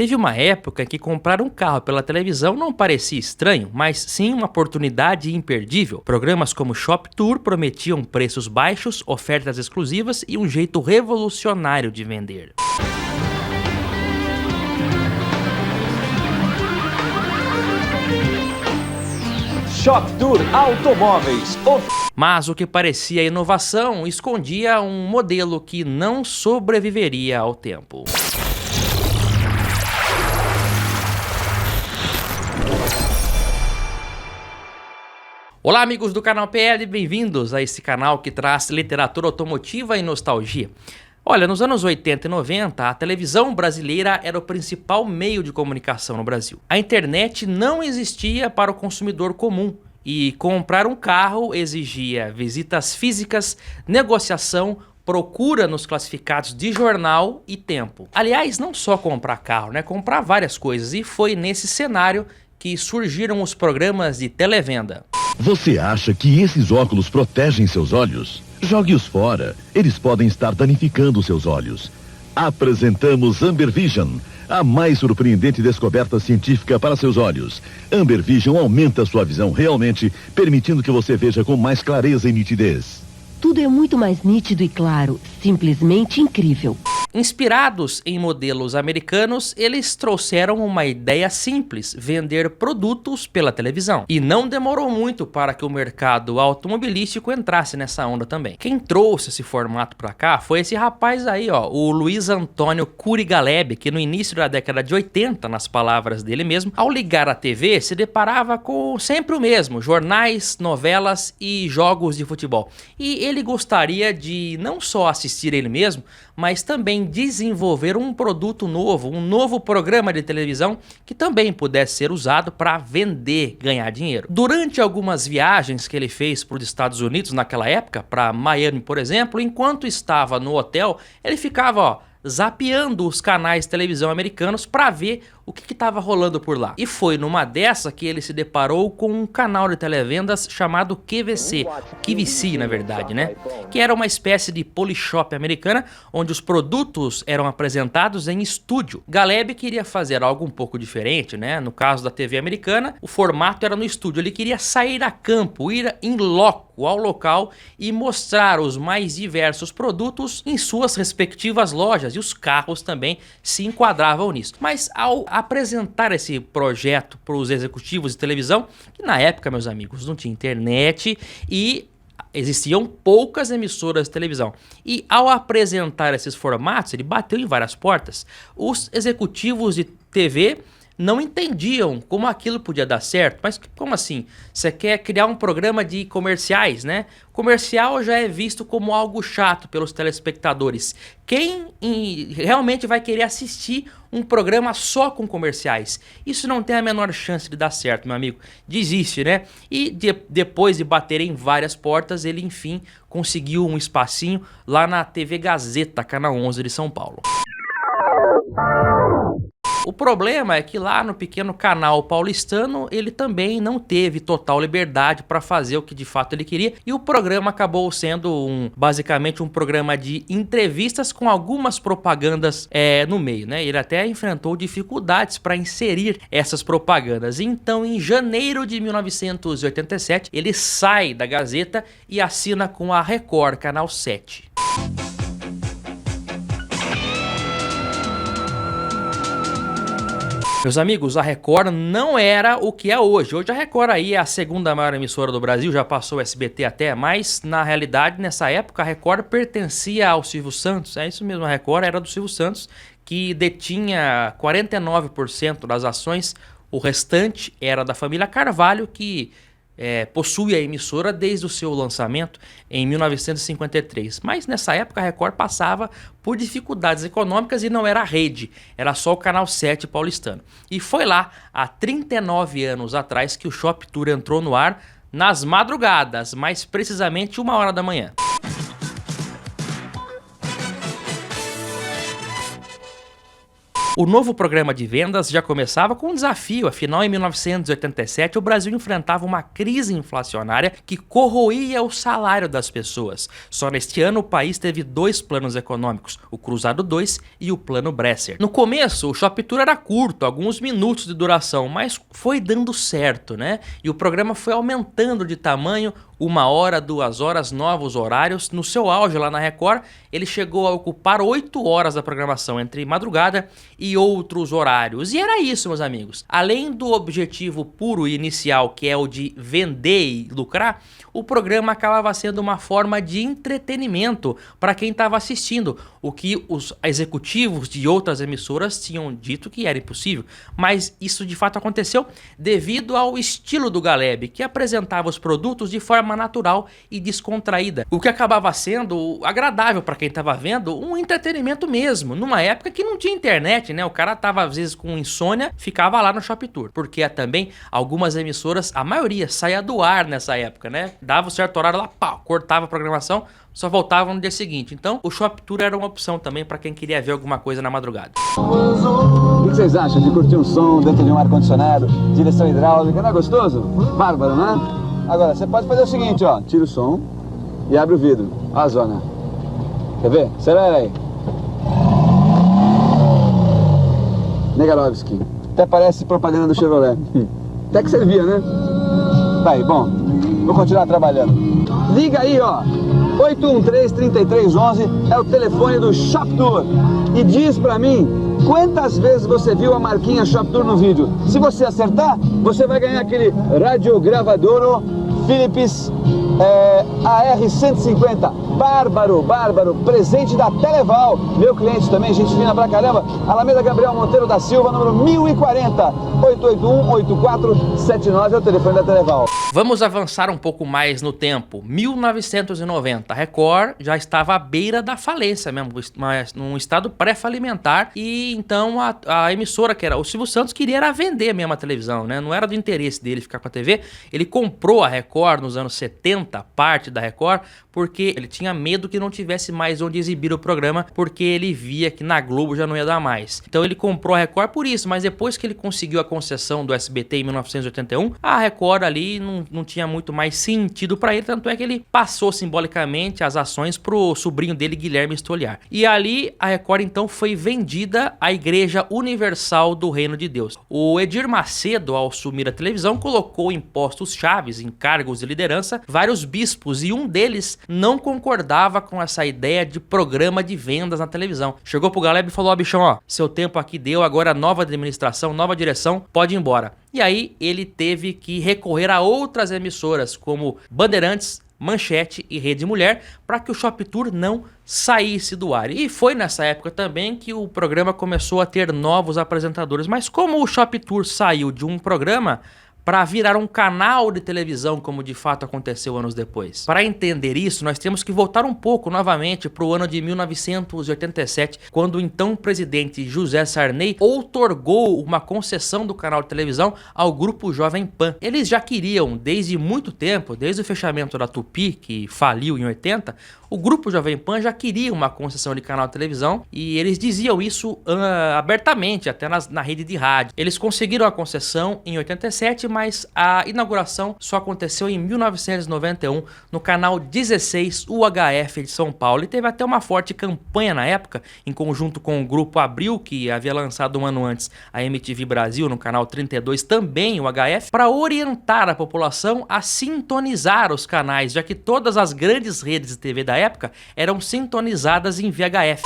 Teve uma época que comprar um carro pela televisão não parecia estranho, mas sim uma oportunidade imperdível. Programas como Shop Tour prometiam preços baixos, ofertas exclusivas e um jeito revolucionário de vender. Shop Tour Automóveis. Mas o que parecia inovação escondia um modelo que não sobreviveria ao tempo. Olá amigos do canal PL, bem-vindos a esse canal que traz literatura automotiva e nostalgia. Olha, nos anos 80 e 90, a televisão brasileira era o principal meio de comunicação no Brasil. A internet não existia para o consumidor comum e comprar um carro exigia visitas físicas, negociação, procura nos classificados de jornal e tempo. Aliás, não só comprar carro, né? Comprar várias coisas, e foi nesse cenário que surgiram os programas de televenda. Você acha que esses óculos protegem seus olhos? Jogue-os fora, eles podem estar danificando seus olhos. Apresentamos Amber Vision, a mais surpreendente descoberta científica para seus olhos. Amber Vision aumenta sua visão realmente, permitindo que você veja com mais clareza e nitidez. Tudo é muito mais nítido e claro, simplesmente incrível. Inspirados em modelos americanos, eles trouxeram uma ideia simples: vender produtos pela televisão. E não demorou muito para que o mercado automobilístico entrasse nessa onda também. Quem trouxe esse formato para cá foi esse rapaz aí, ó, o Luiz Antônio Cury Galeb, que no início da década de 80, nas palavras dele mesmo, ao ligar a TV, se deparava com sempre o mesmo: jornais, novelas e jogos de futebol. E ele gostaria de não só assistir ele mesmo, mas também desenvolver um produto novo, um novo programa de televisão que também pudesse ser usado para vender, ganhar dinheiro. Durante algumas viagens que ele fez para os Estados Unidos naquela época, para Miami, por exemplo, enquanto estava no hotel, ele ficava, ó, zapeando os canais de televisão americanos para ver o que estava rolando por lá. E foi numa dessa que ele se deparou com um canal de televendas chamado QVC na verdade, né? Que era uma espécie de Polishop americana, onde os produtos eram apresentados em estúdio. Galeb queria fazer algo um pouco diferente, né? No caso da TV americana, o formato era no estúdio. Ele queria sair a campo, ir em loco ao local e mostrar os mais diversos produtos em suas respectivas lojas, e os carros também se enquadravam nisso. Mas ao apresentar esse projeto para os executivos de televisão, que na época, meus amigos, não tinha internet e existiam poucas emissoras de televisão, e ao apresentar esses formatos, ele bateu em várias portas. Os executivos de TV não entendiam como aquilo podia dar certo. Mas como assim? Você quer criar um programa de comerciais, né? Comercial já é visto como algo chato pelos telespectadores. Quem realmente vai querer assistir um programa só com comerciais? Isso não tem a menor chance de dar certo, meu amigo. Desiste, né? E depois de bater em várias portas, ele enfim conseguiu um espacinho lá na TV Gazeta, Canal 11 de São Paulo. O problema é que lá no pequeno canal paulistano ele também não teve total liberdade para fazer o que de fato ele queria, e o programa acabou sendo basicamente um programa de entrevistas com algumas propagandas no meio, né? Ele até enfrentou dificuldades para inserir essas propagandas. Então, em janeiro de 1987, ele sai da Gazeta e assina com a Record, Canal 7. Meus amigos, a Record não era o que é hoje. Hoje a Record aí é a segunda maior emissora do Brasil, já passou o SBT até, mas na realidade nessa época a Record pertencia ao Silvio Santos. É isso mesmo, a Record era do Silvio Santos, que detinha 49% das ações. O restante era da família Carvalho, que possui a emissora desde o seu lançamento em 1953. Mas nessa época a Record passava por dificuldades econômicas e não era a rede, era só o Canal 7 paulistano. E foi lá, há 39 anos atrás, que o Shop Tour entrou no ar nas madrugadas, mais precisamente 1h da manhã. O novo programa de vendas já começava com um desafio, afinal em 1987 o Brasil enfrentava uma crise inflacionária que corroía o salário das pessoas. Só neste ano o país teve 2 planos econômicos, o Cruzado 2 e o Plano Bresser. No começo o Shop Tour era curto, alguns minutos de duração, mas foi dando certo, né? E o programa foi aumentando de tamanho, 1 hora, 2 horas, novos horários. No seu auge lá na Record, ele chegou a ocupar 8 horas da programação entre madrugada e outros horários. E era isso, meus amigos. Além do objetivo puro e inicial, que é o de vender e lucrar, o programa acabava sendo uma forma de entretenimento para quem estava assistindo, o que os executivos de outras emissoras tinham dito que era impossível. Mas isso de fato aconteceu devido ao estilo do Galeb, que apresentava os produtos de forma natural e descontraída, o que acabava sendo agradável para quem estava vendo, um entretenimento mesmo, numa época que não tinha internet, né? O cara tava às vezes com insônia, ficava lá no Shop Tour, porque também algumas emissoras, a maioria saía do ar nessa época, né? Dava um certo horário lá, pau, cortava a programação, só voltava no dia seguinte. Então o Shop Tour era uma opção também para quem queria ver alguma coisa na madrugada. O que vocês acham de curtir um som dentro de um ar-condicionado, direção hidráulica? Não é gostoso? Bárbaro, né? Agora, você pode fazer o seguinte, ó. Tira o som e abre o vidro. Ó a zona. Quer ver? Acelera aí. Negarovski. Até parece propaganda do Chevrolet. Até que servia, né? Tá aí, bom. Vou continuar trabalhando. Liga aí, ó. 813-3311 é o telefone do Shop Tour. E diz pra mim quantas vezes você viu a marquinha Shop Tour no vídeo. Se você acertar, você vai ganhar aquele radiogravador Philips AR-150. Bárbaro, bárbaro. Presente da Televal. Meu cliente também, gente fina pra caramba. Alameda Gabriel Monteiro da Silva, número 1040. 881-8479 é o telefone da Televal. Vamos avançar um pouco mais no tempo. 1990, a Record já estava à beira da falência mesmo, mas num estado pré-falimentar, e então a emissora, que era o Silvio Santos, queria era vender mesmo a televisão, né? Não era do interesse dele ficar com a TV. Ele comprou a Record nos anos 70, parte da Record, porque ele tinha medo que não tivesse mais onde exibir o programa, porque ele via que na Globo já não ia dar mais. Então ele comprou a Record por isso, mas depois que ele conseguiu a concessão do SBT em 1981, a Record ali não tinha muito mais sentido para ele, tanto é que ele passou simbolicamente as ações pro sobrinho dele, Guilherme Stoliar. E ali a Record então foi vendida à Igreja Universal do Reino de Deus. O Edir Macedo, ao assumir a televisão, colocou em postos chaves, em cargos de liderança, vários bispos, e um deles não concordava com essa ideia de programa de vendas na televisão. Chegou pro Galeb e falou: ó, bichão, ó, seu tempo aqui deu, agora nova administração, nova direção, pode ir embora. E aí ele teve que recorrer a outras emissoras, como Bandeirantes, Manchete e Rede Mulher, para que o Shop Tour não saísse do ar. E foi nessa época também que o programa começou a ter novos apresentadores. Mas como o Shop Tour saiu de um programa para virar um canal de televisão, como de fato aconteceu anos depois? Para entender isso, nós temos que voltar um pouco novamente para o ano de 1987, quando o então presidente José Sarney outorgou uma concessão do canal de televisão ao Grupo Jovem Pan. Eles já queriam, desde muito tempo, desde o fechamento da Tupi, que faliu em 80, o Grupo Jovem Pan já queria uma concessão de canal de televisão, e eles diziam isso abertamente, até na rede de rádio. Eles conseguiram a concessão em 87, mas a inauguração só aconteceu em 1991 no canal 16 UHF de São Paulo, e teve até uma forte campanha na época, em conjunto com o Grupo Abril, que havia lançado um ano antes a MTV Brasil no canal 32, também o UHF, para orientar a população a sintonizar os canais, já que todas as grandes redes de TV da época eram sintonizadas em VHF.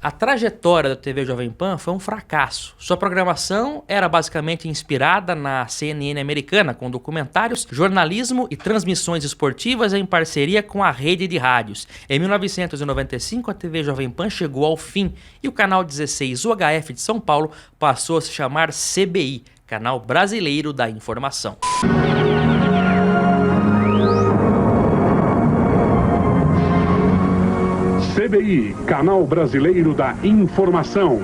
A trajetória da TV Jovem Pan foi um fracasso. Sua programação era basicamente inspirada na CNN americana, com documentários, jornalismo e transmissões esportivas em parceria com a rede de rádios. Em 1995, a TV Jovem Pan chegou ao fim e o canal 16 UHF de São Paulo passou a se chamar CBI, Canal Brasileiro da Informação. CBI, Canal Brasileiro da Informação.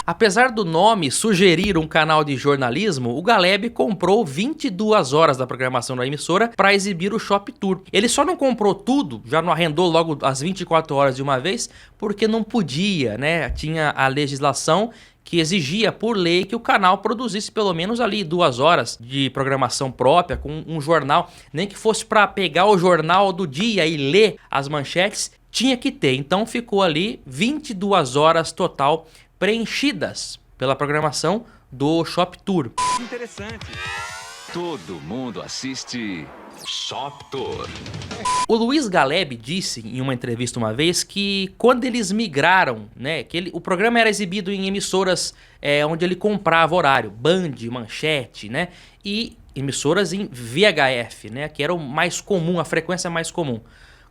Apesar do nome sugerir um canal de jornalismo, o Galeb comprou 22 horas da programação da emissora para exibir o Shop Tour. Ele só não comprou tudo, já não arrendou logo as 24 horas de uma vez, porque não podia, né? Tinha a legislação que exigia por lei que o canal produzisse pelo menos ali 2 horas de programação própria, com um jornal, nem que fosse para pegar o jornal do dia e ler as manchetes, tinha que ter. Então ficou ali 22 horas total preenchidas pela programação do Shop Tour. Interessante. Todo mundo assiste Shop Tour. O Luiz Galeb disse em uma entrevista uma vez que quando eles migraram, né, o programa era exibido em emissoras onde ele comprava horário, Band, Manchete, né, e emissoras em VHF, né, que era o mais comum, a frequência mais comum.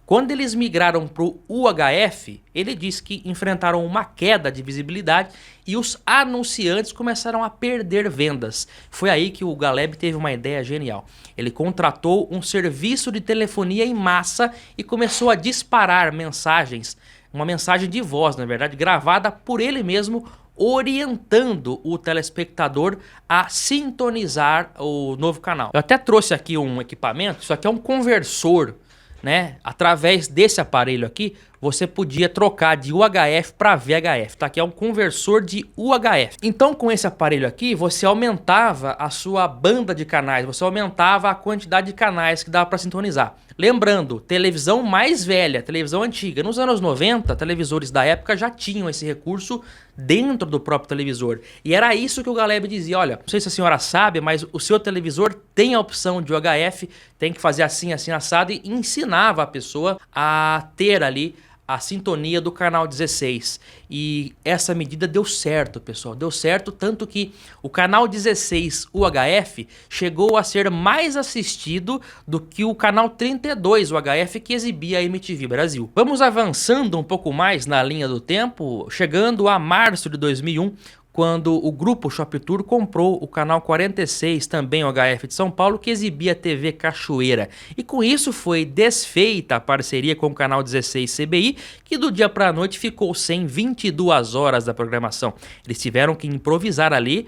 Quando eles migraram para o UHF, ele disse que enfrentaram uma queda de visibilidade e os anunciantes começaram a perder vendas. Foi aí que o Galeb teve uma ideia genial. Ele contratou um serviço de telefonia em massa e começou a disparar mensagens, uma mensagem de voz, na verdade, gravada por ele mesmo, orientando o telespectador a sintonizar o novo canal. Eu até trouxe aqui um equipamento, isso aqui é um conversor, né? Através desse aparelho aqui, você podia trocar de UHF para VHF, tá? Que é um conversor de UHF. Então, com esse aparelho aqui, você aumentava a sua banda de canais, você aumentava a quantidade de canais que dava para sintonizar. Lembrando, televisão mais velha, televisão antiga. Nos anos 90, televisores da época já tinham esse recurso dentro do próprio televisor. E era isso que o Galeb dizia, olha, não sei se a senhora sabe, mas o seu televisor tem a opção de UHF, tem que fazer assim, assim, assado, e ensinava a pessoa a ter ali a sintonia do canal 16. E essa medida deu certo, pessoal. Deu certo, tanto que o canal 16 UHF chegou a ser mais assistido do que o canal 32 UHF que exibia a MTV Brasil. Vamos avançando um pouco mais na linha do tempo, chegando a março de 2001, quando o grupo Shop Tour comprou o canal 46, também o HF de São Paulo, que exibia a TV Cachoeira. E com isso foi desfeita a parceria com o canal 16 CBI, que do dia para a noite ficou sem 22 horas da programação. Eles tiveram que improvisar ali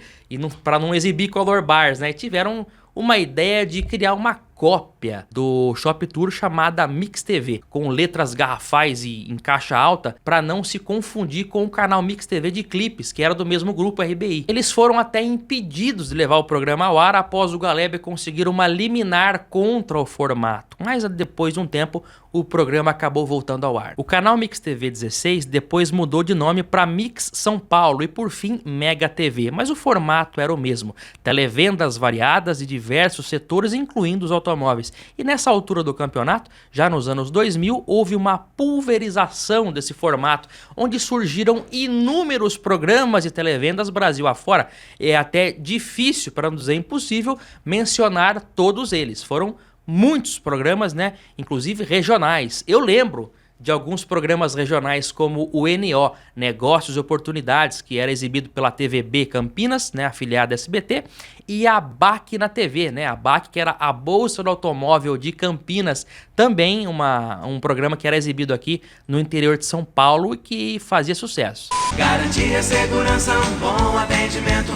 para não exibir color bars, né? E tiveram uma ideia de criar uma cópia do Shop Tour chamada Mix TV, com letras garrafais e em caixa alta, para não se confundir com o canal Mix TV de clipes, que era do mesmo grupo RBI. Eles foram até impedidos de levar o programa ao ar após o Galeb conseguir uma liminar contra o formato, mas depois de um tempo o programa acabou voltando ao ar. O canal Mix TV 16 depois mudou de nome para Mix São Paulo e por fim Mega TV, mas o formato era o mesmo, televendas variadas de diversos setores, incluindo os automóveis. E nessa altura do campeonato, já nos anos 2000, houve uma pulverização desse formato, onde surgiram inúmeros programas de televendas Brasil afora. É até difícil, para não dizer impossível, mencionar todos eles. Foram muitos programas, né? Inclusive regionais. Eu lembro de alguns programas regionais como o NO, Negócios e Oportunidades, que era exibido pela TVB Campinas, né, afiliada SBT, e a BAC na TV, né, a BAC, que era a Bolsa do Automóvel de Campinas, também um programa que era exibido aqui no interior de São Paulo e que fazia sucesso. Garantia, segurança, um bom atendimento,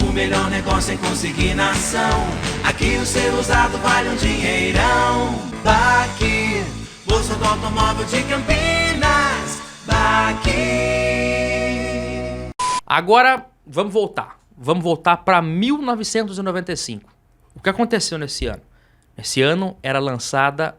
o melhor negócio em consignação. Aqui o seu usado vale um dinheirão. BAC, Bolsa do Automóvel de Campinas, BAC. Agora, vamos voltar para 1995. O que aconteceu nesse ano? Nesse ano era lançado,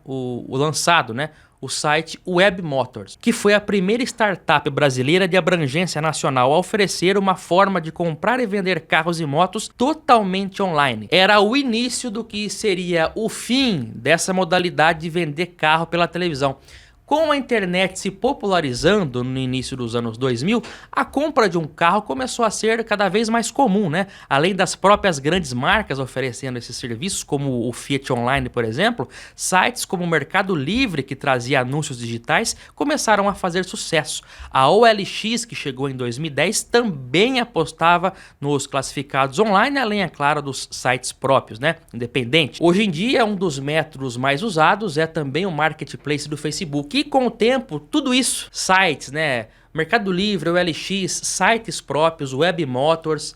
né, o site Web Motors, que foi a primeira startup brasileira de abrangência nacional a oferecer uma forma de comprar e vender carros e motos totalmente online. Era o início do que seria o fim dessa modalidade de vender carro pela televisão. Com a internet se popularizando no início dos anos 2000, a compra de um carro começou a ser cada vez mais comum, né? Além das próprias grandes marcas oferecendo esses serviços, como o Fiat Online, por exemplo, sites como o Mercado Livre, que trazia anúncios digitais, começaram a fazer sucesso. A OLX, que chegou em 2010, também apostava nos classificados online, além, é claro, dos sites próprios, né? Independente. Hoje em dia, um dos métodos mais usados é também o marketplace do Facebook. E com o tempo, tudo isso, sites, né? Mercado Livre, o LX, sites próprios, Web Motors,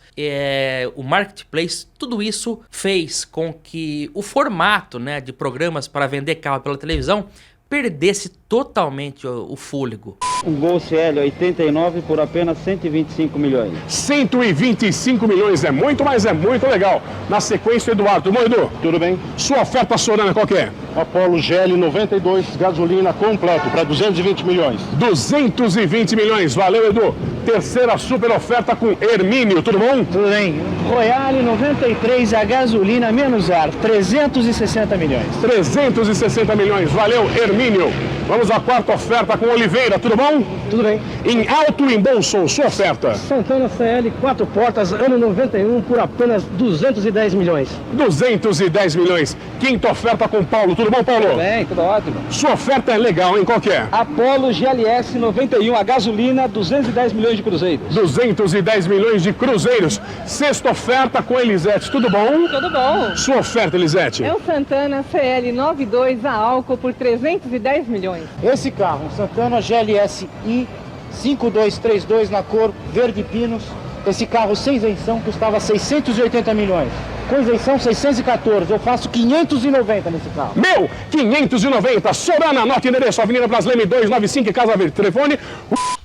o Marketplace, tudo isso fez com que o formato, né, de programas para vender carro pela televisão perdesse totalmente o fôlego. Um Gol CL 89 por apenas 125 milhões. 125 milhões é muito, mas é muito legal. Na sequência, Eduardo. Tudo bom, Edu? Tudo bem? Sua oferta, Sorana, qual que é? Apollo GL 92, gasolina completo, para 220 milhões. 220 milhões, valeu, Edu. Terceira super oferta com Hermínio, tudo bom? Tudo bem. Royale 93, a gasolina menos ar, 360 milhões. 360 milhões, valeu, Hermínio. Vamos à quarta oferta com Oliveira, tudo bom? Tudo bem. Em alto e em bom som, sua oferta. Santana CL 4 portas, ano 91, por apenas 210 milhões. 210 milhões. Quinta oferta com Paulo, tudo bom, Paulo? Tudo bem, tudo ótimo. Sua oferta é legal, hein? Qual que é? Apollo GLS 91, a gasolina, 210 milhões de cruzeiros. 210 milhões de cruzeiros. Sexta oferta com Elisete, tudo bom? Tudo bom. Sua oferta, Elisete? É o Santana CL 92 a álcool por 310 milhões. Esse carro, um Santana GLS I 5232 na cor verde pinos. Esse carro sem isenção custava 680 milhões. Com isenção 614, eu faço 590 nesse carro. Meu, 590. Sorana, anote endereço, Avenida Brasleme 295, Casa Verde. Telefone...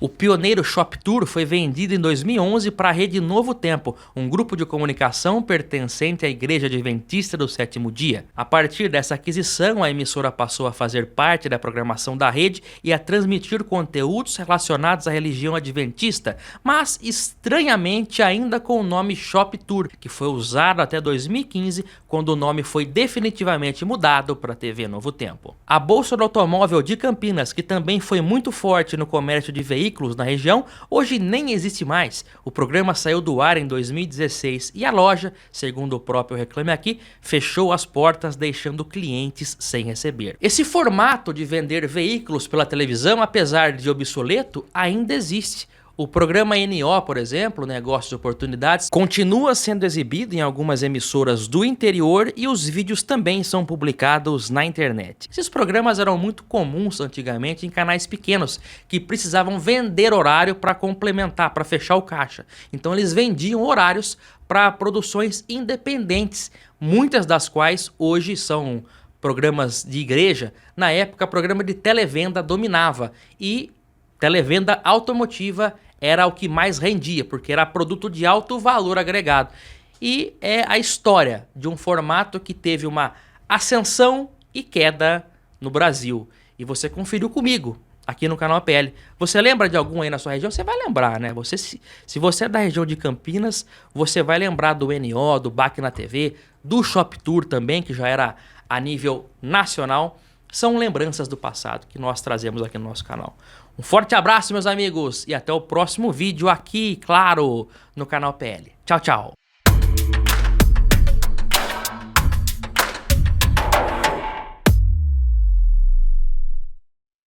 O pioneiro Shop Tour foi vendido em 2011 para a Rede Novo Tempo, um grupo de comunicação pertencente à Igreja Adventista do Sétimo Dia. A partir dessa aquisição, a emissora passou a fazer parte da programação da rede e a transmitir conteúdos relacionados à religião adventista, mas estranhamente ainda com o nome Shop Tour, que foi usado até 2015, quando o nome foi definitivamente mudado para TV Novo Tempo. A Bolsa do Automóvel de Campinas, que também foi muito forte no comércio de veículos na região, hoje nem existe mais. O programa saiu do ar em 2016 e a loja, segundo o próprio Reclame Aqui, fechou as portas, deixando clientes sem receber. Esse formato de vender veículos pela televisão, apesar de obsoleto, ainda existe. O programa NO, por exemplo, Negócios e Oportunidades, continua sendo exibido em algumas emissoras do interior e os vídeos também são publicados na internet. Esses programas eram muito comuns antigamente em canais pequenos, que precisavam vender horário para complementar, para fechar o caixa. Então eles vendiam horários para produções independentes, muitas das quais hoje são programas de igreja. Na época, o programa de televenda dominava e televenda automotiva era o que mais rendia, porque era produto de alto valor agregado. E é a história de um formato que teve uma ascensão e queda no Brasil. E você conferiu comigo aqui no canal APL. Você lembra de algum aí na sua região? Você vai lembrar, né? Se você é da região de Campinas, você vai lembrar do NO, do BAC na TV, do Shop Tour também, que já era a nível nacional. São lembranças do passado que nós trazemos aqui no nosso canal. Um forte abraço, meus amigos, e até o próximo vídeo aqui, claro, no canal PL. Tchau, tchau.